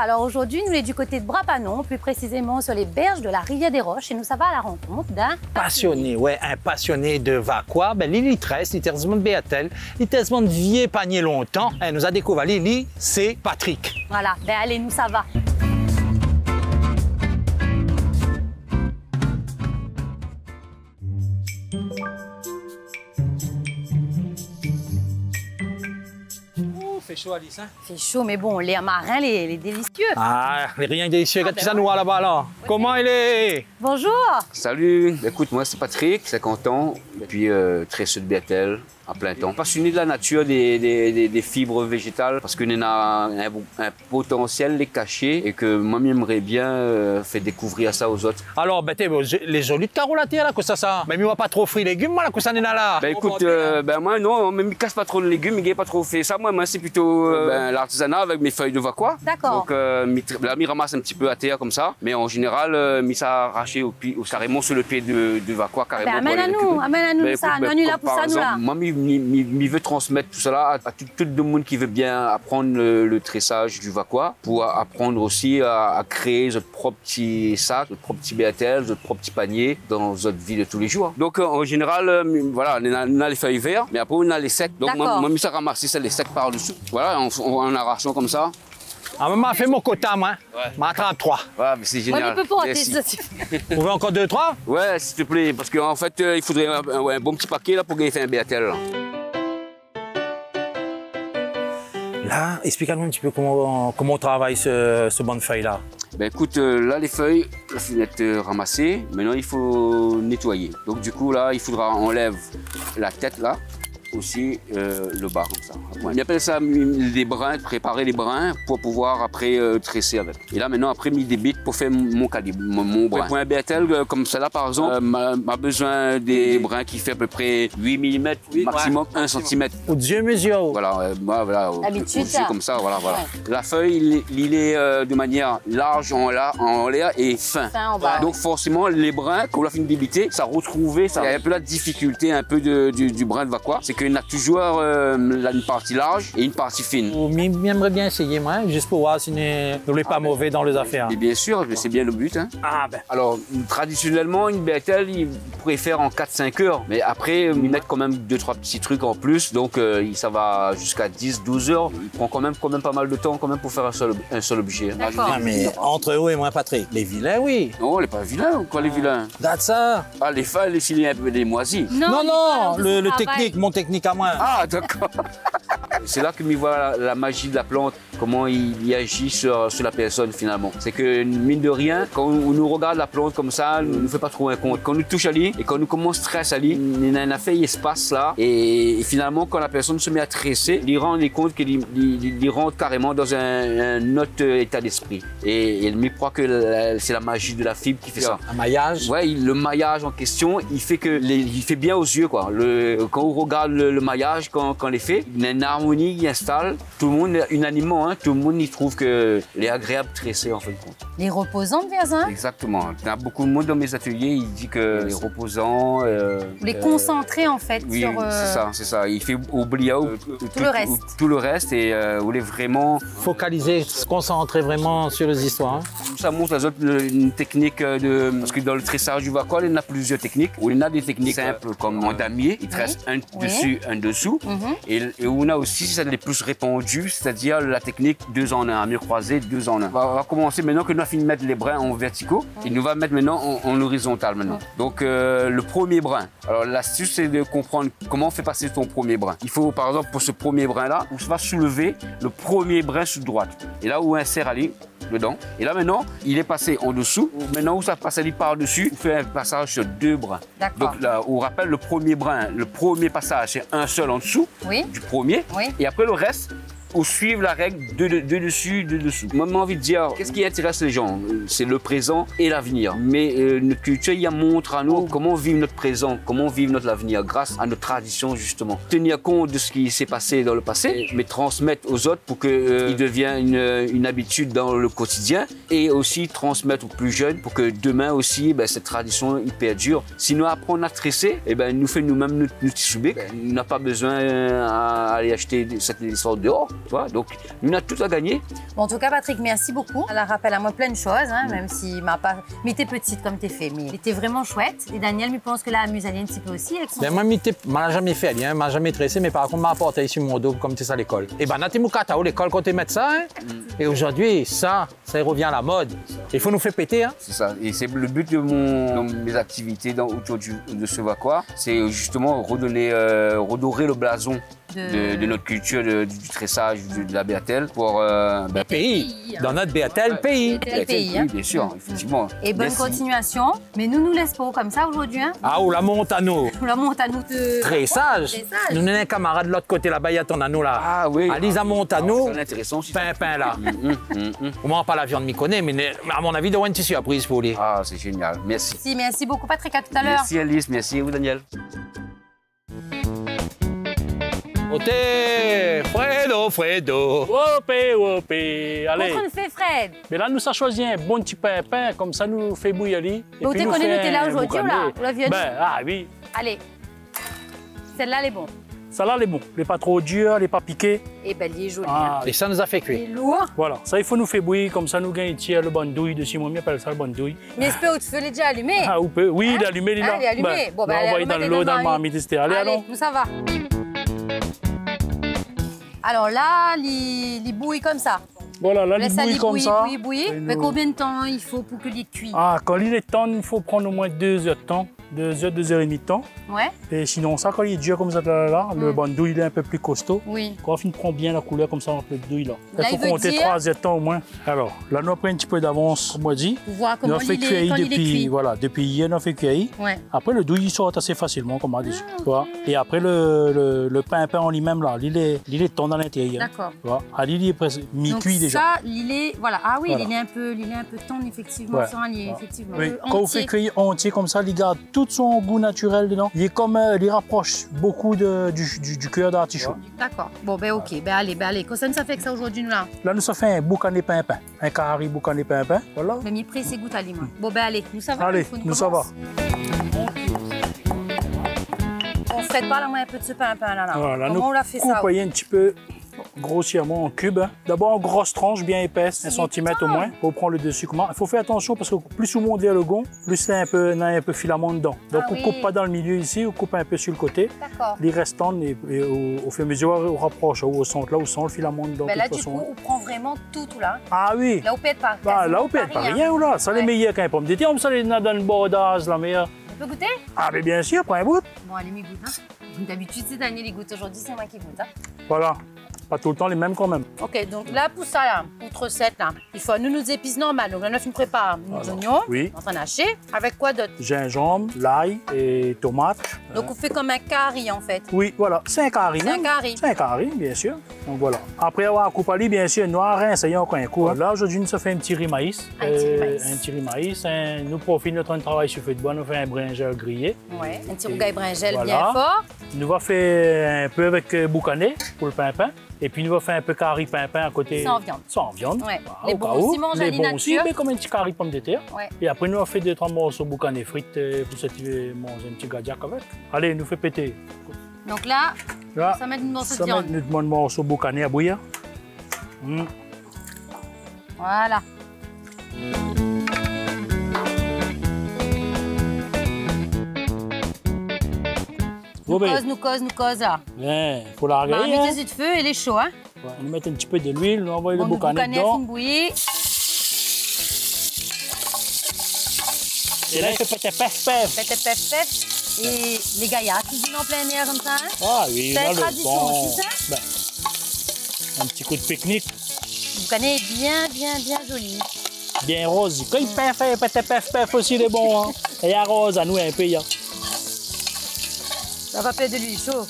Alors aujourd'hui, nous sommes du côté de Brapanon, plus précisément sur les berges de la Rivière des Roches, et nous sommes à la rencontre d'un passionné, ouais, un passionné de Vacqua. Ben, Lili Tress, il était de Béatel, il était de vieux panier longtemps. Elle nous a découvert Lili, c'est Patrick. Voilà, ben allez, nous ça va. Fait chaud, Alice, hein? C'est chaud, mais bon, les marins, les délicieux. Ah, les rien délicieux, regarde ça ben nous là-bas, là. Comment il est? Bonjour. Salut, écoute, moi c'est Patrick, 50 ans, et puis tresseux de Béatel, à plein temps. Passionné de la nature, des fibres végétales, parce qu'on a un potentiel les cacher et que moi j'aimerais bien faire découvrir ça aux autres. Alors, ben, les jolis de carolatés, là, que ça. Mais il va pas trop fruits et légumes, là, que ça n'est là. Ben écoute, ben moi non, même il casse pas trop de légumes, il pas trop fait ça. Moi c'est plutôt l'artisanat avec mes feuilles de Vacqua. D'accord. Donc là, je ramasse un petit peu à terre comme ça, mais en général, mis ça arraché carrément sur le pied de Vacqua, carrément. Ben, amène à nous Ben, ça, écoute, nous là pour ça, nous exemple, là. moi, je veux transmettre tout cela à tout le monde qui veut bien apprendre le tressage du Vacqua, pour apprendre aussi à créer votre propre petit sac, votre propre petit béatel, votre propre petit panier dans votre vie de tous les jours. Donc en général, voilà, on a les feuilles vertes, mais après on a les secs. Donc moi, je me ramasser ça les secs par-dessous. Voilà, en arrachant comme ça. Ah, maman a fait mon quota, moi. Ouais. M'attrape 3. Ouais, mais c'est génial. Moi, je peux pas rater ça. Vous voulez encore 2, 3? Ouais, s'il te plaît, parce qu'en fait, il faudrait un bon petit paquet là, pour gagner un béatel. Là, explique-nous un petit peu comment on travaille ce banc de feuilles-là. Ben écoute, là les feuilles, la fenêtre ramassée, maintenant il faut nettoyer. Donc du coup là, il faudra enlever la tête là, aussi le bas comme ça. On appelle ça des brins, préparer les brins pour pouvoir après tresser avec. Et là maintenant après mis des bites pour faire mon calibre, mon brin. Pour un béatel comme celle-là par exemple, m'a besoin des brins qui fait à peu près 8 mm, maximum 1 cm. Au Dieu mesure. Voilà, voilà, D'habitude comme ça, voilà. La feuille, il est de manière large en l'air et fin. En bas. Donc forcément les brins, quand on a fini d'ébiter, ça retrouvait, ça. Il y a un peu la difficulté un peu du brin de Vacqua, c'est qu'il y a toujours une partie large et une partie fine. J'aimerais bien essayer, moi, juste pour voir si nous n'est pas mauvais dans les affaires. Et bien sûr, c'est bien le but. Hein. Ah ben. Alors, traditionnellement, une béatel, il pourrait faire en 4-5 heures. Mais après, il met quand même 2-3 petits trucs en plus. Donc, ça va jusqu'à 10-12 heures. Il prend quand même pas mal de temps quand même pour faire un seul objet. D'accord. Mais entre eux et moi, Patrick, les vilains, oui. Non, on n'est pas vilain. Quoi, les vilains? Regarde ça. Ah, les fins, les filets un peu des moisis. Non, le technique, mon technique à moi. Ah, d'accord. C'est là que m'y voit la magie de la plante, comment il agit sur la personne finalement. C'est que mine de rien, quand on nous regarde la plante comme ça, on ne nous fait pas trop un compte. Quand on nous touche à lui et quand on commence stress à lui, il y a un effet espace là. Et finalement, quand la personne se met à tresser, il rend compte qu'il rentre carrément dans un autre état d'esprit. Et il croit que c'est la magie de la fibre qui fait ça. Un maillage. Ouais, le maillage en question, il fait bien aux yeux quoi. Quand on regarde le maillage, quand les fait, il y a une harmonie qui installe. Tout le monde, unanimement, hein, tout le monde y trouve que les agréables tressés en fin de compte. Les reposants de Verzin. Exactement. Il y a beaucoup de monde dans mes ateliers, il dit que les reposants. Les concentrer en fait oui, sur. c'est ça. Il fait oublier tout le reste et voulait vraiment Focaliser, se concentrer vraiment sur les histoires. Hein. Ça montre aux autres une technique parce que dans le tressage du Vacqua, il y en a plusieurs techniques. On a des techniques simples comme en damier, il tresse un dessus, un dessous. Et on a aussi celle les plus répandues, c'est-à-dire la technique 2 en 1, à mur croisé, 2 en 1. On va commencer maintenant que nous avons fini de mettre les brins en verticaux. Il nous va mettre maintenant en horizontal maintenant. Donc le premier brin. Alors l'astuce c'est de comprendre comment on fait passer ton premier brin. Il faut par exemple pour ce premier brin là, on va soulever le premier brin sur droite. Et là où insère aller dedans. Et là maintenant, il est passé en dessous. Maintenant où ça passe aller par-dessus, on fait un passage sur 2 brins. Donc là, on rappelle le premier brin, le premier passage c'est un seul en dessous du premier. Et après le reste, ou suivre la règle de dessus, de dessous. Moi, j'ai envie de dire, qu'est-ce qui intéresse les gens? C'est le présent et l'avenir. Mais notre culture, il montre à nous comment vivre notre présent, comment vivre notre avenir grâce à notre tradition, justement. Tenir compte de ce qui s'est passé dans le passé, mais transmettre aux autres pour qu'il devienne une habitude dans le quotidien et aussi transmettre aux plus jeunes pour que demain aussi, cette tradition, il perdure. Sinon, apprendre à tresser, nous fait nous-mêmes notre petit soubek. On n'a pas besoin à aller acheter cette histoire dehors. Tu vois, donc, on a tout à gagner. Bon, en tout cas, Patrick, merci beaucoup. Elle a rappelé à moi plein de choses, hein, même s'il m'a pas... Mais t'es petite comme t'es fait, mais t'es vraiment chouette. Et Daniel, je pense que là, amuse un petit peu aussi avec son... Ben, moi, m'a jamais fait, hein, m'a jamais tressé, mais par contre, m'a apporté ici mon dos comme c'est ça à l'école. Et ben, Nati Moukata, l'école, quand tu médecin, hein, et aujourd'hui, ça revient à la mode. Il faut nous faire péter, hein. C'est ça. Et c'est le but de mes activités autour de ce Vakwa, c'est justement redorer le blason de notre culture du tressage de la béatelle pour pays. Dans notre béatelle, pays. Pays, hein. Bien sûr, effectivement. Et bonne continuation. Mais nous laisse pas comme ça aujourd'hui. Hein. Ah, ou la monte à nous. Ou la monte à nous de... Tressage. Nous avons un camarade de l'autre côté là-bas, il y a ton anneau là. Ah oui. Alisa monte à nous. C'est intéressant aussi. Pain là. Au moins, pas la viande m'y connaît, mais à mon avis, il y aura une tissu surprise pour lui. Ah, c'est génial. Merci. Merci beaucoup, Patrick. À tout à l'heure. Merci Alice, merci à vous Daniel. Oté, Fredo. Wopé, allez. Comment on fait, Fred? Mais là, nous avons choisi un bon petit pain, comme ça, nous fait bouillir. Mais vous te connaissez, nous t'es là aujourd'hui ou là? Ou la viande? Ah oui. Allez. Celle-là, elle est bonne. Celle-là, elle est bonne. Elle n'est pas trop dure, elle n'est pas piquée. Et ben, elle est jolie. Ah, et ça nous a fait cuire. C'est lourd. Voilà, ça, il faut nous faire bouillir, comme ça, nous gagnons le bandouille de Simon, on appelle ça le bandouille. Mais est-ce que tu fais déjà allumé? Ah, ou peut. Oui, il est allumé, il est là. Ah, il est allumé. Bon, ben, on va dans l'eau, dans le marmite, etc. Allez, allons. Nous, ça va. Alors là, il bouille comme ça. Voilà, là, il bouille comme ça. Bouille. Mais combien de temps il faut pour que l'île cuise? Ah, quand il est temps, il faut prendre au moins 2 heures de temps. 2 heures, 2 heures et demie de temps. Ouais. Et sinon, ça, quand il est dur comme ça, le bandouille, il est un peu plus costaud. Oui. Quand on prend bien la couleur comme ça, entre le douille là. Là, il faut compter 3 heures de temps au moins. Alors, là, nous avons pris un petit peu d'avance, comme on dit. Pour voir comment il est cuit. Voilà, depuis hier, on a fait cuire. Ouais. Après, le douille, il sort assez facilement, comme on dit. Voilà. Et après, le pain en lui-même, là, il est tendre à l'intérieur. D'accord. Voilà. Ah, il est presque mi-cuit déjà. Ça, il est... Voilà. Ah oui, voilà. il est un peu tendre, effectivement. Ouais. Ça, il est effectivement Oui. entier. Quand vous faites cuire entier comme ça, il garde tout son goût naturel dedans. Il est comme, il rapproche beaucoup du cœur d'artichaut. D'accord. Bon, ben ok. Ben allez. Qu'est-ce que ça fait que ça aujourd'hui, nous là? Là, nous ça fait un boucané pain. Un carré boucané pain. Voilà. Mais mi prix, c'est goût à l'image. Bon, ben allez. Nous ça va. Allez, nous ça va. On fait pas là, moi, un peu de ce pain là. Voilà, comment on l'a fait ça? Couper un petit peu grossièrement en cubes. D'abord en grosse tranche bien épaisse, 1 centimètre au moins, pour prendre le dessus. Il faut faire attention parce que plus on monte vers le gond, plus il y a un peu filament dedans. Donc on ne coupe pas dans le milieu ici, on coupe un peu sur le côté. D'accord. Les restants, et au fur et à mesure, on rapproche au centre, là où sent le filament dedans. Mais là, du coup, on prend vraiment tout là. Ah oui. Là, on pète pas. Là, on pète pas rien. Là. Ça, les meilleurs qu'un pomme de terre, ça, les dans le bordage, la meilleure. On peut goûter? Ah, mais bien sûr, prends un bout. Bon, allez, mi goûte. Hein. D'habitude, c'est Daniel qui goûte. Aujourd'hui, c'est moi qui goûte. Hein. Voilà. Pas tout le temps les mêmes quand même. Ok, donc là, pour ça, là, pour recette, là, il faut nous épices normales. Donc là, nous préparons nos oignons, oui. en train d'hacher. Avec quoi d'autre? Gingembre, l'ail et tomates. Donc on fait comme un curry en fait. Oui, voilà, c'est un curry. C'est un curry. C'est un curry, bien sûr. Donc voilà. Après avoir coupé, bien sûr, noir, ça y est encore un coup. Là, aujourd'hui, nous ça fait un petit riz maïs. Un petit riz maïs. Nous profitons de notre travail sur fait de bois, nous faisons un brinjel grillé. Oui, un petit rougail brinjel bien fort. Nous va faire un peu avec boucané pour le pain. Et puis, nous va faire un peu curry pain à côté. Sans viande. Sans viande. Ouais. Voilà, les bons aussi mangent à la nature. Mais comme un petit curry pomme de terre. Ouais. Et après, nous avons fait 2-3 morceaux boucané frites pour manger un petit gadiac avec. Allez, nous fait péter. Donc là, ça met une morceau de viande. Ça met une morceau boucané à bouillir. Voilà. Nous cause là. Il faut la regarder. On va mettre de feu et il est chaud. Hein? Ouais, on met un petit peu d'huile, on envoie le boucané dedans. Et là, il fait pef. Et les gaillards cuisinent en plein air comme ça. Hein? Ah oui, c'est la tradition aussi, ça? Un petit coup de pique-nique. Le boucané est bien joli. Bien rose. Quand il pef aussi, il est bon. Hein? Et il y a rose à nous un peu. Hein? Ça va faire de l'huile chaude.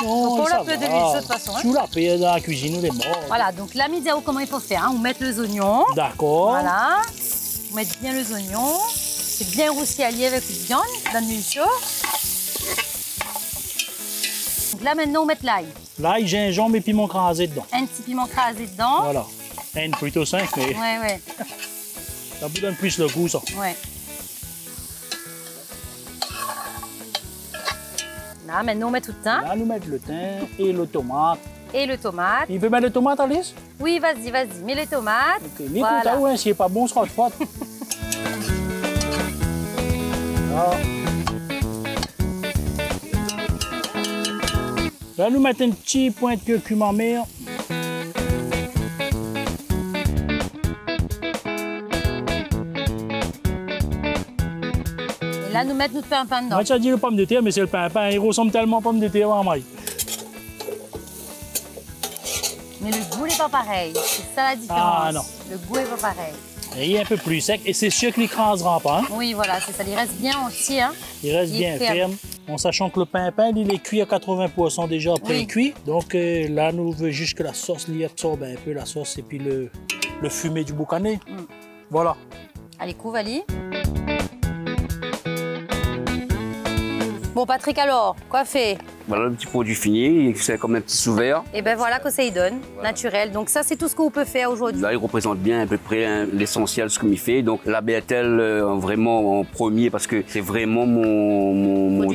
Non, on l'a fait de l'huile chaude de toute façon. Tu l'as fait dans la cuisine, on est mort. Voilà, donc la midi, comment il faut faire? On met les oignons. D'accord. Voilà. On met bien les oignons. C'est bien roussi allié avec la viande dans l'huile chaude. Donc là, maintenant, on met l'ail. L'ail, gingembre et piment crasé dedans. Un petit piment crasé dedans. Voilà. Un plutôt 5, mais. Ouais. Ça vous donne plus le goût, ça. Ouais. Là, maintenant, on met tout le thym. Là, nous mettons le thym et le tomate. Et le tomate. Il peut mettre le tomate, Alice? Oui, vas-y, mets les tomates. Ok, mais écoute, ouais, s'il n'est pas bon, on sera froid. Là, nous mettons un petit point de curcuma en mer. Et là, nous mettons notre pain dedans. Moi, tu as dit le pomme de terre, mais c'est le pain. Il ressemble tellement à pomme de terre en maille. Mais le goût n'est pas pareil. C'est ça la différence. Ah non. Le goût n'est pas pareil. Et il est un peu plus sec et c'est sûr qu'il n'écrasera pas. Hein? Oui, voilà, c'est ça. Il reste bien entier. Hein? Il reste bien ferme. En sachant que le pain, il est cuit à 80% déjà pré-cuit. Donc là, nous voulons juste que la sauce absorbe un peu la sauce et puis le fumé du boucané. Voilà. Allez, Kouvali. Bon, Patrick, alors, quoi fait? Voilà le petit produit fini, c'est comme un petit sous-verre. Et ben voilà que ça y donne, naturel. Donc ça, c'est tout ce qu'on peut faire aujourd'hui. Là, il représente bien à peu près l'essentiel de ce qu'il fait. Donc la BATL, vraiment en premier, parce que c'est vraiment mon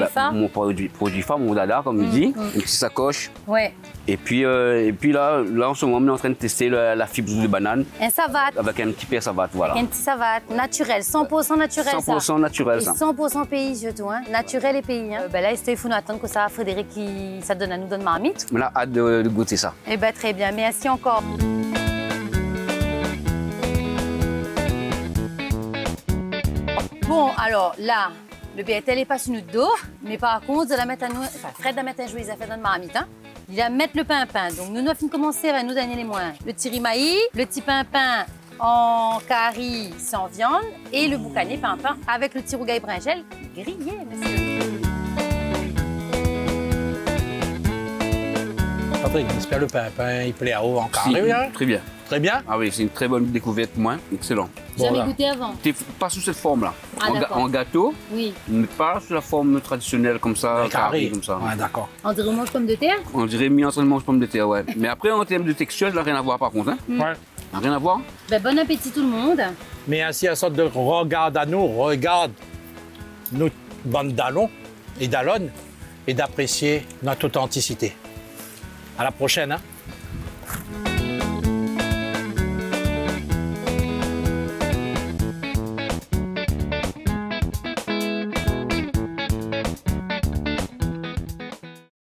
produit phare, mon dada, comme il dit. Une petite sacoche. Ouais. Et puis là, en ce moment, on est en train de tester la fibre de banane. Un savate. Avec un petit peu savate, voilà. Un petit savate, naturel, 100% naturel 100% ça. naturel, ça. Et 100% pays surtout, hein. Naturel et pays. Hein. Ben là, il faut nous attendre que ça, Frédéric, ça nous donne marmite. On a hâte de goûter ça. Eh ben très bien, merci encore. Bon, alors là, le BATL est pas sur notre dos, mais par contre, de la mettre à nous, enfin, Fred va mettre un jouet, il a fait dans marmite, hein. Il va mettre le pain. Donc nous, on a commencer à nous donner les moins. Le tirimaï, le petit pain en curry sans viande et le boucané pain avec le petit rougail bringel grillé, monsieur. Patrick, j'espère le pain, il plaît à haut en carré. Si, très bien. Très bien? Ah oui, c'est une très bonne découverte pour moi. Excellent. Jamais goûté avant? Pas sous cette forme-là. Ah, en gâteau, oui. Mais pas sous la forme traditionnelle comme ça, carré comme ça. Ouais, d'accord. On dirait mange pomme de terre? On dirait mis en train de manger pomme de terre, ouais. Mais après, en termes de texture, ça n'a rien à voir par contre. Hein? Ouais. Rien à voir? Ben, bon appétit tout le monde. Mais ainsi, une sorte de regard à nous, regarde notre bande d'allons et d'allonnes et d'apprécier notre authenticité. À la prochaine, hein?